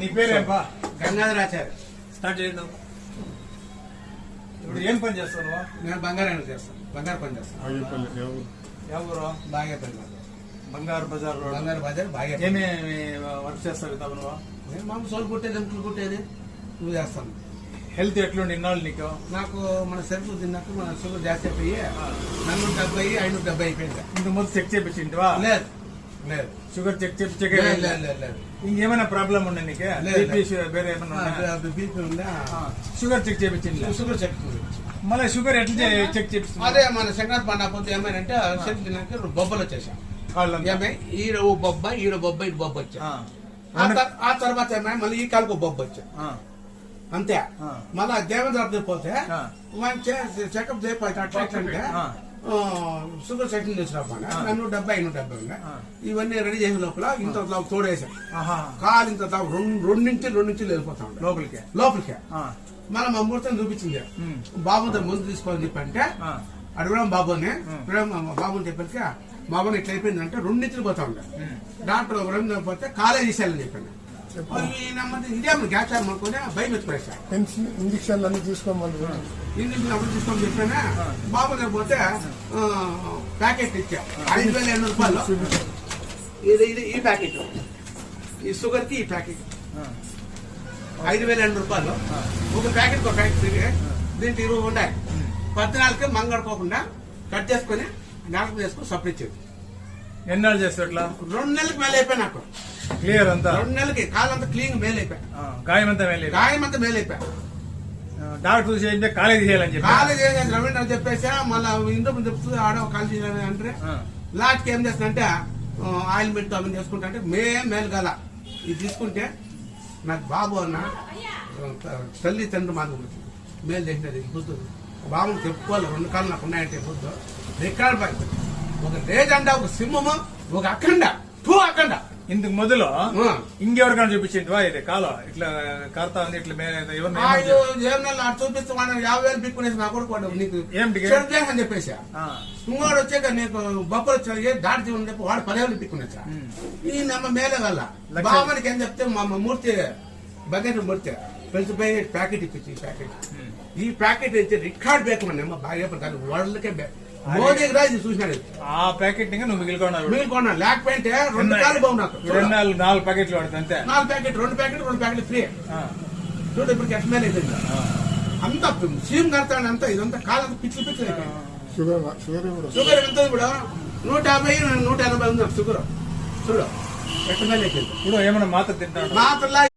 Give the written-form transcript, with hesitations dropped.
నీ పేరేంపా? గంగాధరాచార్య. స్టార్ట్ చేద్దాం. ఇప్పుడు ఏం పని చేస్తావు నువ్వు? నేను బంగారం చేస్తాను, బంగారు పని చేస్తాను. ఎవరు? బాగేపల్లి, బంగారు బజార్ రోడ్. బంగారు బజార్ బాగా. ఏమేమి వర్క్ చేస్తావు తప్ప నువ్వు? నేను మామూలు సోలు కుట్టేది, ఎంకులు కుట్టేది నువ్వు చేస్తాను. హెల్త్ ఎట్లుండి ఇన్నాళ్ళు నీకు? నాకు మన సరుకులు తిన్నాక మన షుగర్ జాస్తి అయిపోయి 470, 570 అయిపోయింది. ఇంత ముందు చెక్ చేయించింటివా? లేదు లేదు, షుగర్ చెక్ చేయించే లేదు. ఇంకేమైనా ప్రాబ్లం ఉండే నీకు? వేరే ఏమన్నా బీపీ ఉందా? షుగర్ చెక్ చేయించింది. షుగర్ చెక్ మళ్ళీ షుగర్ ఎట్లా చెక్ చేపిస్తుంది? అదే మన సంక్రాంతి పండుగ పోతే ఏమైనా చెక్ తిన్నాక బొబ్బలు వచ్చేసాం. ఏమై ఈడ బొబ్బ, ఈడ బొబ్బ, ఇటు బొబ్బ వచ్చా. ఆ తర్వాత ఏమై మళ్ళీ ఈ కాలుకు బొబ్బ వచ్చా. అంతే. మళ్ళా దేవేంద్ర పోతే చెకప్ చేయాలంటే షుగర్ సెటిల్ చేసినప్పుడు 170, 170 ఉండే. ఇవన్నీ రెడీ చేసిన లోపల ఇంత తోడేసాం. కాలు ఇంత రెండించి వెళ్ళిపోతా ఉండే లోపలికి. మళ్ళీ మా ముహూర్తం చూపించింది. బాబుతో ముందు తీసుకోవాలని చెప్పంటే అడగడం బాబుని బాబుని చెప్పాక బాబుని ఇట్లా అయిపోయిందంటే 2 నిచ్చులు పోతా ఉండే. డాక్టర్ 2 పోతే కాలేజ్ తీసేయాలని చెప్పండి. ఇదేమో గ్యాస్ అనుకుని భయం ఎత్తుకునేసా. ఇంజక్షన్లు అన్ని తీసుకోమని ఇంజక్షన్ అప్పుడు తీసుకొని చెప్పానా. బాబు పోతే ప్యాకెట్ ఇచ్చా 5,800 రూపాయలు. ఇది ఈ ప్యాకెట్, ఈ షుగర్ కి ఈ ప్యాకెట్ 5,800 రూపాయలు. ఒక ప్యాకెట్ దీంట్లో 20 ఉంటాయి. 14కి మంగడుకోకుండా కట్ చేసుకుని డాక్టర్ చేసుకుని సప్లై చేయదు. ఎన్నాళ్ళు చేస్తా అట్లా? 2 నెలలకు మేలు అయిపోయి నాకు క్లియర్ అంతా. 2 నెలలకి కాలంతా క్లీన్ మేలు అయిపోయా. గాయం అంతా మేలు అయిపోయా. డాక్టర్ చేయించే కాలేజ్ చేయాలని చెప్పి కాలేజ్ రవీంద్ర చెప్పేసి మళ్ళీ ఇంతకు చెప్తుంది ఆడో కాలేజ్ చేయాలని అంటే లాస్ట్ కి ఏం చేస్తుందంటే ఆయిల్మెంట్ అవన్నీ చేసుకుంటా అంటే మేలు గల ఇది తీసుకుంటే నాకు బాబు అన్న తల్లి తండ్రి మాకు మేలు చేసినది బుద్ధు. బాబుని చెప్పుకోవాలి 2 కాళ్ళు నాకు ఉన్నాయంటే బుద్ధు రికార్డ్ పై ఒక లేజెండా, ఒక సింహము, ఒక అఖండ అఖండ. ఇందుకు మొదలు ఇంకెవరికైనా చూపించింది ఇది కాలం ఇట్లా కడతా ఉంది ఇట్లా ఏమన్నా చూపిస్తే 50,000 పిక్కునేసి నా కొడుకు నీకు అని చెప్పేసి ఇంకోడు వచ్చాక నీకు బొప్పలు వచ్చాయి దాడి జీవనం చెప్పి వాడు 10,000 పిక్కునేసా. ఈ నమ్మ మేలే వల్ల బాబానికి ఏం చెప్తే మా మూర్తి బకెట్ మూర్తి పెంచిపోయి ప్యాకెట్ ఇప్పించి ఈ ప్యాకెట్ ఇచ్చి రికార్డ్ బేకమని బాగా దాని వరల్డ్కే మోదీ రాజు చూసినాడు. ఆ ప్యాకెట్ నువ్వు మిగిలికొన్నా లేకపోతే 2 కాలు బాగు నాకు 4 ప్యాకెట్లు పడుతుంది అంతే. 4 ప్యాకెట్ 2 ప్యాకెట్లు ఫ్రీ. చూడు ఇప్పుడు ఎట్లా మేలు అయిపోయింది. అంత సీఎం కడతాడు అంతా. ఇదంతా కాలంతా పిచ్చి షుగర్ ఎంత ఇప్పుడు 150, 180 ఉంది షుగర్. చూడు ఎట్లా మేలు అయిపోయింది. ఇప్పుడు ఏమైనా మాత్ర తింటాడు మాత్రలా